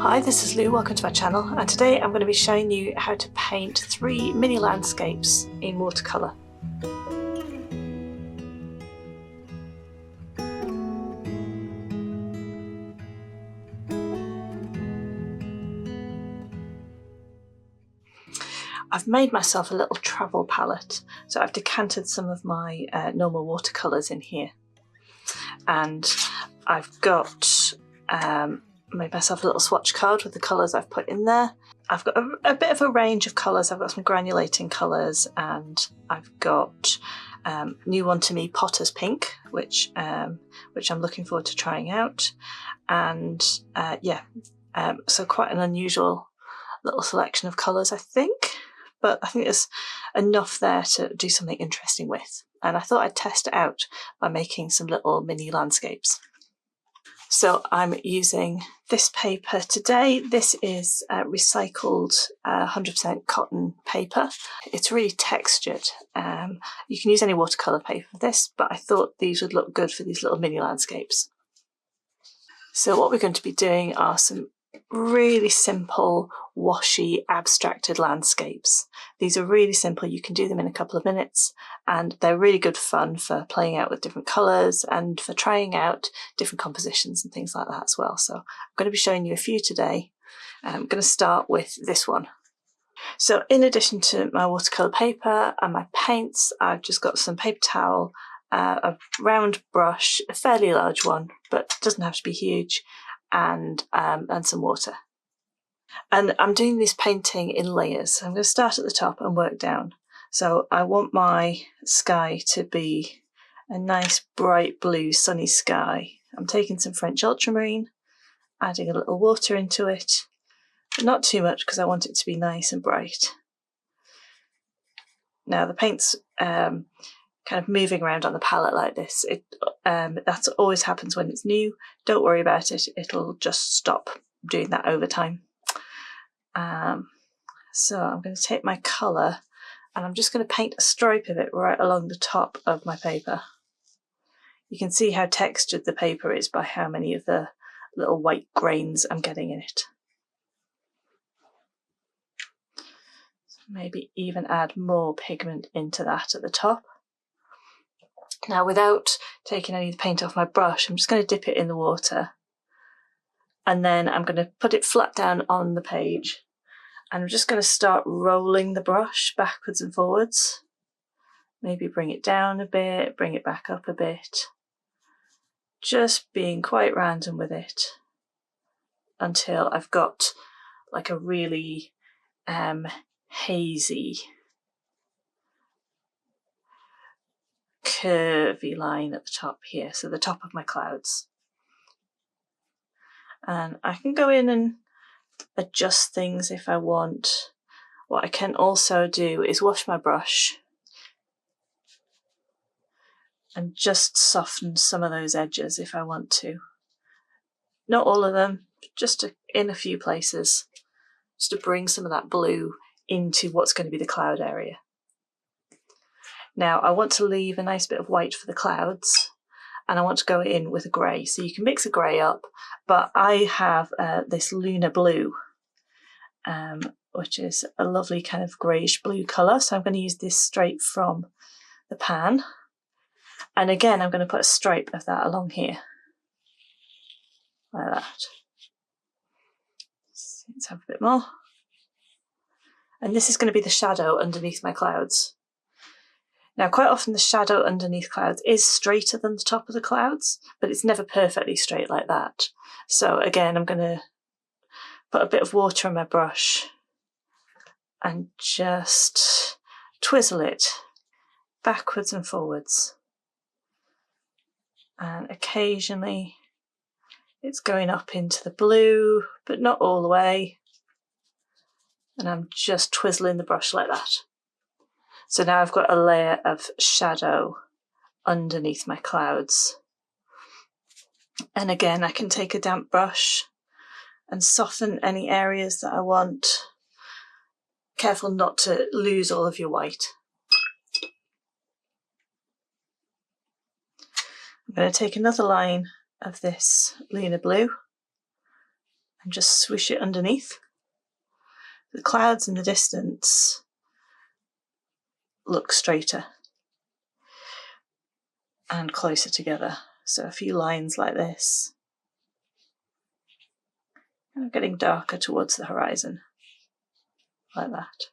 Hi, this is Lou, welcome to my channel, and today I'm going to be showing you how to paint 3 mini landscapes in watercolour. I've made myself a little travel palette, so I've decanted some of my normal watercolours in here, and I've got made myself a little swatch card with the colours I've put in there. I've got a bit of a range of colours. I've got some granulating colours, and I've got new one to me, Potter's Pink, which I'm looking forward to trying out. And so quite an unusual little selection of colours, I think, but I think there's enough there to do something interesting with. And I thought I'd test it out by making some little mini landscapes. So I'm using this paper today. This is recycled 100% cotton paper. It's really textured. You can use any watercolour paper for this, but I thought these would look good for these little mini landscapes. So what we're going to be doing are some really simple, washy, abstracted landscapes. These are really simple. You can do them in a couple of minutes, and they're really good fun for playing out with different colours and for trying out different compositions and things like that as well. So I'm going to be showing you a few today. I'm going to start with this one. So in addition to my watercolour paper and my paints, I've just got some paper towel, a round brush, a fairly large one, but doesn't have to be huge, and some water. And I'm doing this painting in layers. So I'm going to start at the top and work down. So I want my sky to be a nice bright blue sunny sky. I'm taking some French ultramarine, adding a little water into it, but not too much because I want it to be nice and bright. Now the paint's kind of moving around on the palette like this. That always happens when it's new. Don't worry about it, it'll just stop doing that over time. So I'm going to take my colour and I'm just going to paint a stripe of it right along the top of my paper. You can see how textured the paper is by how many of the little white grains I'm getting in it. So maybe even add more pigment into that at the top. Now, without taking any of the paint off my brush, I'm just going to dip it in the water, and then I'm going to put it flat down on the page, and I'm just going to start rolling the brush backwards and forwards. Maybe bring it down a bit, bring it back up a bit, just being quite random with it until I've got like a really hazy, curvy line at the top here, so the top of my clouds. And I can go in and adjust things if I want. What I can also do is wash my brush and just soften some of those edges if I want to. Not all of them, just in a few places, just to bring some of that blue into what's going to be the cloud area. Now I want to leave a nice bit of white for the clouds, and I want to go in with a grey. So you can mix a grey up, but I have this lunar blue, which is a lovely kind of greyish blue colour. So I'm going to use this straight from the pan. And again, I'm going to put a stripe of that along here, like that. Let's have a bit more. And this is going to be the shadow underneath my clouds. Now, quite often the shadow underneath clouds is straighter than the top of the clouds, but it's never perfectly straight like that. So again, I'm going to put a bit of water on my brush and just twizzle it backwards and forwards. And occasionally it's going up into the blue, but not all the way. And I'm just twizzling the brush like that. So now I've got a layer of shadow underneath my clouds. And again, I can take a damp brush and soften any areas that I want. Careful not to lose all of your white. I'm going to take another line of this lunar blue and just swish it underneath. The clouds in the distance look straighter and closer together. So a few lines like this, getting darker towards the horizon, like that.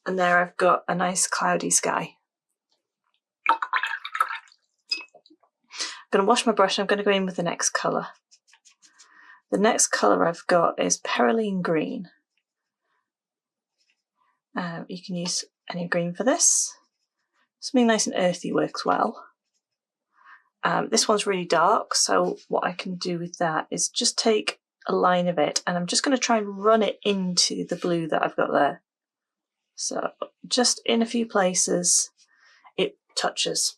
And there I've got a nice cloudy sky. I'm going to wash my brush and I'm going to go in with the next colour. The next colour I've got is Prolene green. You can use any green for this. Something nice and earthy works well. This one's really dark, so what I can do with that is just take a line of it and I'm just going to try and run it into the blue that I've got there. So just in a few places it touches,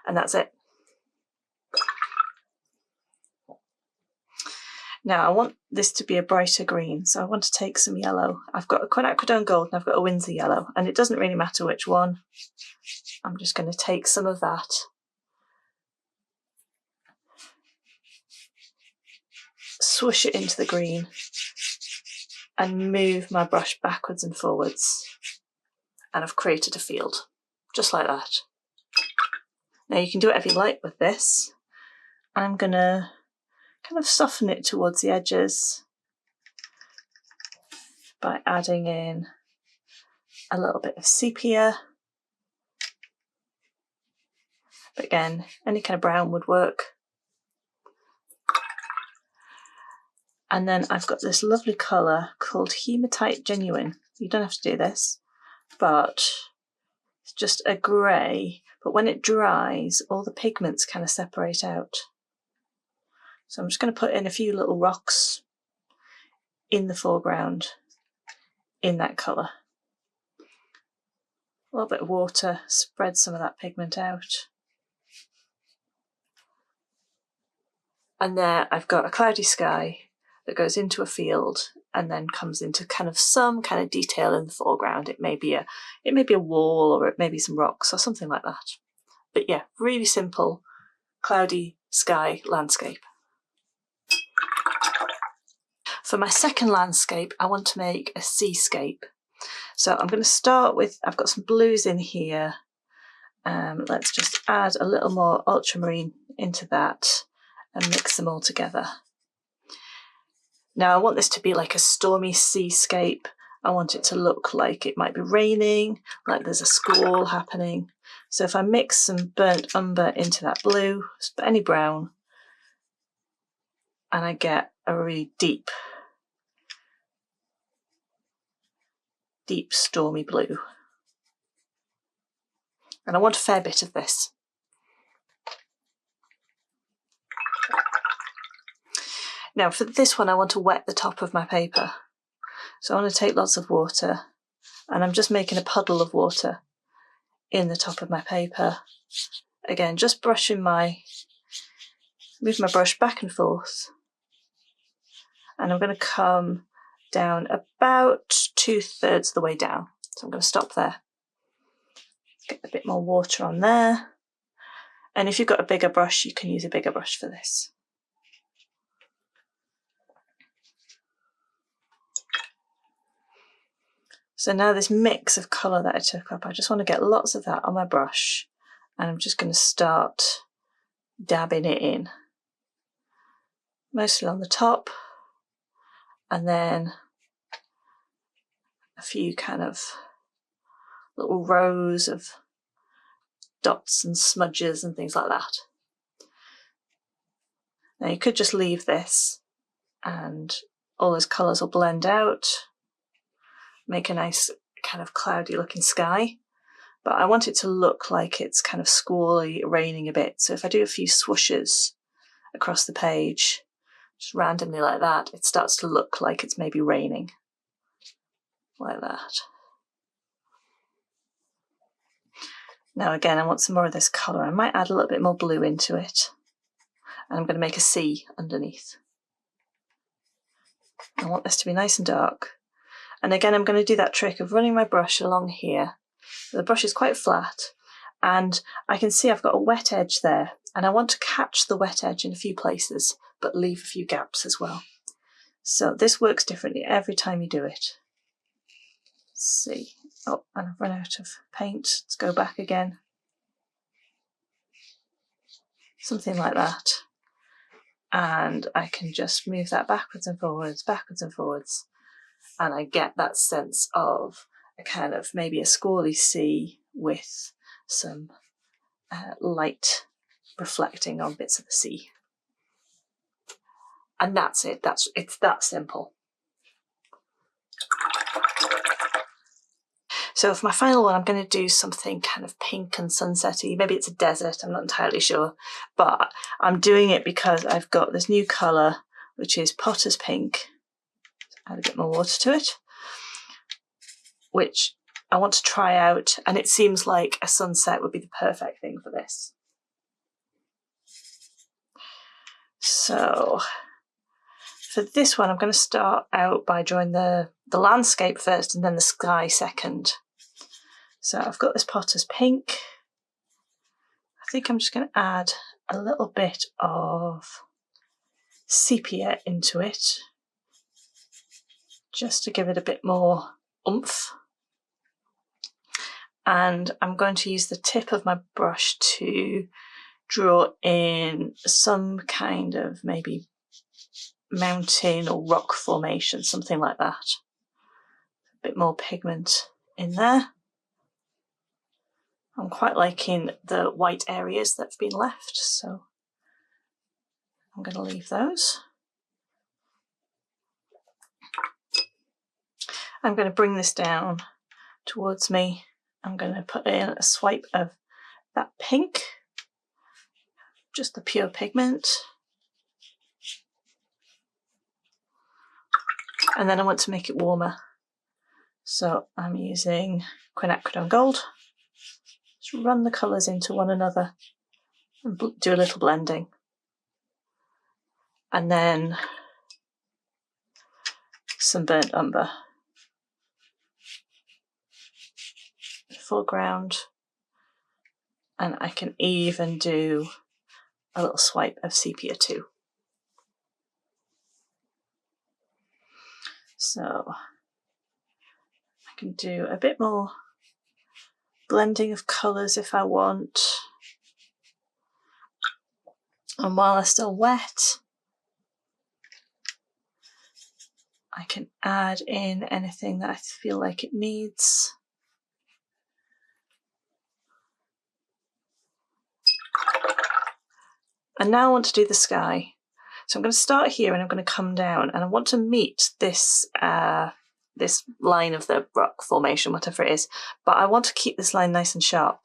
and that's it. Now I want this to be a brighter green, so I want to take some yellow. I've got a quinacridone gold and I've got a Winsor yellow, and it doesn't really matter which one. I'm just going to take some of that swoosh it into the green and move my brush backwards and forwards, and I've created a field just like that. Now you can do whatever you like with this. I'm going to kind of soften it towards the edges by adding in a little bit of sepia, but again any kind of brown would work. And then I've got this lovely colour called Hematite Genuine. You don't have to do this, but it's just a grey, but when it dries all the pigments kind of separate out. So I'm just going to put in a few little rocks in the foreground in that colour. A little bit of water, spread some of that pigment out. And there I've got a cloudy sky that goes into a field and then comes into kind of some kind of detail in the foreground. It may be a wall, or it may be some rocks or something like that. But yeah, really simple cloudy sky landscape. For my second landscape, I want to make a seascape. So I'm going to start with, I've got some blues in here. Let's just add a little more ultramarine into that and mix them all together. Now I want this to be like a stormy seascape. I want it to look like it might be raining, like there's a squall happening. So if I mix some burnt umber into that blue, but any brown, and I get a really deep stormy blue. And I want a fair bit of this. Now for this one I want to wet the top of my paper. So I want to take lots of water, and I'm just making a puddle of water in the top of my paper. Again, just move my brush back and forth, and I'm going to come down about 2/3 of the way down. So I'm going to stop there. Get a bit more water on there. And if you've got a bigger brush, you can use a bigger brush for this. So now this mix of colour that I took up, I just want to get lots of that on my brush, and I'm just going to start dabbing it in. Mostly on the top, and then a few kind of little rows of dots and smudges and things like that. Now you could just leave this and all those colours will blend out, make a nice kind of cloudy looking sky, but I want it to look like it's kind of squally, raining a bit. So if I do a few swooshes across the page, just randomly like that, it starts to look like it's maybe raining, like that. Now again, I want some more of this colour. I might add a little bit more blue into it, and I'm going to make a sea underneath. I want this to be nice and dark. And again, I'm going to do that trick of running my brush along here. The brush is quite flat, and I can see I've got a wet edge there. And I want to catch the wet edge in a few places, but leave a few gaps as well. So this works differently every time you do it. Let's see. Oh, and I've run out of paint. Let's go back again. Something like that. And I can just move that backwards and forwards, and I get that sense of a kind of maybe a squally sea with some light reflecting on bits of the sea. And that's it. It's that simple. So for my final one, I'm going to do something kind of pink and sunsetty. Maybe it's a desert, I'm not entirely sure. But I'm doing it because I've got this new colour, which is Potter's Pink. Add a bit more water to it, which I want to try out. And it seems like a sunset would be the perfect thing for this. So for this one, I'm going to start out by drawing the landscape first and then the sky second. So I've got this Potter's Pink. I think I'm just going to add a little bit of sepia into it, just to give it a bit more oomph. And I'm going to use the tip of my brush to draw in some kind of maybe mountain or rock formation, something like that. A bit more pigment in there. I'm quite liking the white areas that have been left, so I'm going to leave those. I'm going to bring this down towards me. I'm going to put in a swipe of that pink, just the pure pigment. And then I want to make it warmer. So I'm using quinacridone gold. Just run the colours into one another and do a little blending. And then some burnt umber. Foreground. And I can even do a little swipe of sepia too. So I can do a bit more blending of colours if I want. And while they're still wet, I can add in anything that I feel like it needs. And now I want to do the sky. So I'm going to start here and I'm going to come down, and I want to meet this this line of the rock formation, whatever it is, but I want to keep this line nice and sharp.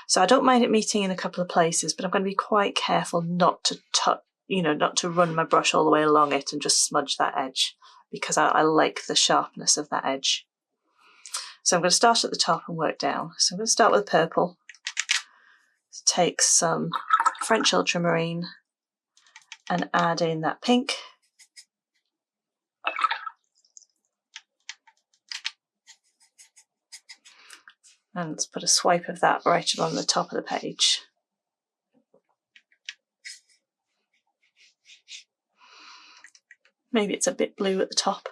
So I don't mind it meeting in a couple of places, but I'm going to be quite careful not to not to run my brush all the way along it and just smudge that edge, because I like the sharpness of that edge. So I'm going to start at the top and work down. So I'm going to start with purple. Take some French ultramarine and add in that pink. And let's put a swipe of that right along the top of the page. Maybe it's a bit blue at the top.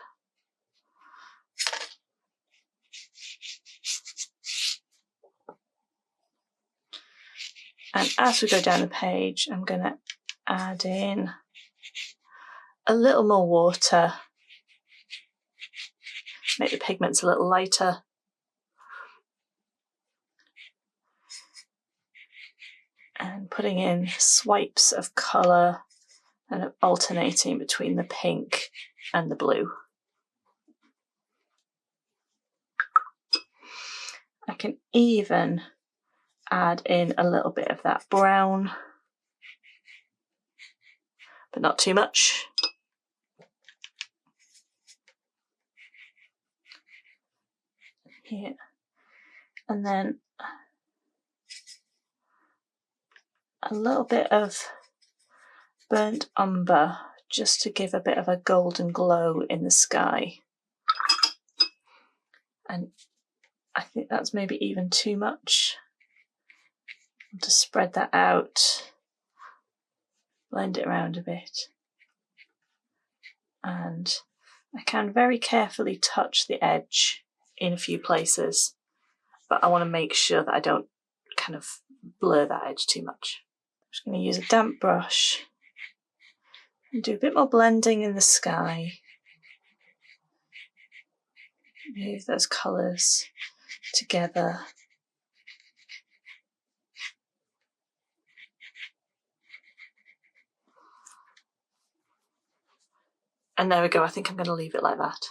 And as we go down the page, I'm going to add in a little more water, make the pigments a little lighter. And putting in swipes of colour and alternating between the pink and the blue. I can even add in a little bit of that brown, but not too much. Here. And then a little bit of burnt umber, just to give a bit of a golden glow in the sky. And I think that's maybe even too much. To spread that out blend it around a bit. And I can very carefully touch the edge in a few places, but I want to make sure that I don't kind of blur that edge too much. I'm just going to use a damp brush and do a bit more blending in the sky. Move those colours together. And there we go, I think I'm going to leave it like that.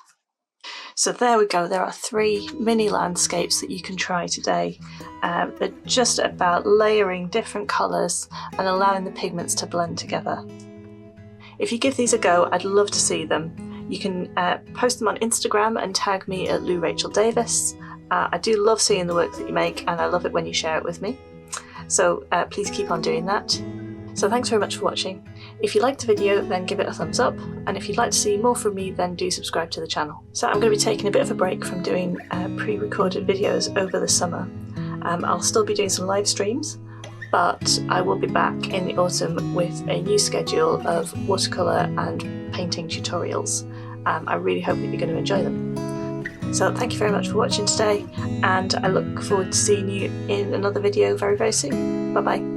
So there we go, there are 3 mini landscapes that you can try today. They're just about layering different colours and allowing the pigments to blend together. If you give these a go, I'd love to see them. You can post them on Instagram and tag me at Lou Rachel Davis. I do love seeing the work that you make, and I love it when you share it with me. So please keep on doing that. So thanks very much for watching. If you liked the video, then give it a thumbs up, and if you'd like to see more from me, then do subscribe to the channel. So I'm going to be taking a bit of a break from doing pre-recorded videos over the summer. I'll still be doing some live streams, but I will be back in the autumn with a new schedule of watercolour and painting tutorials. I really hope that you're going to enjoy them. So thank you very much for watching today, and I look forward to seeing you in another video very, very soon. Bye bye.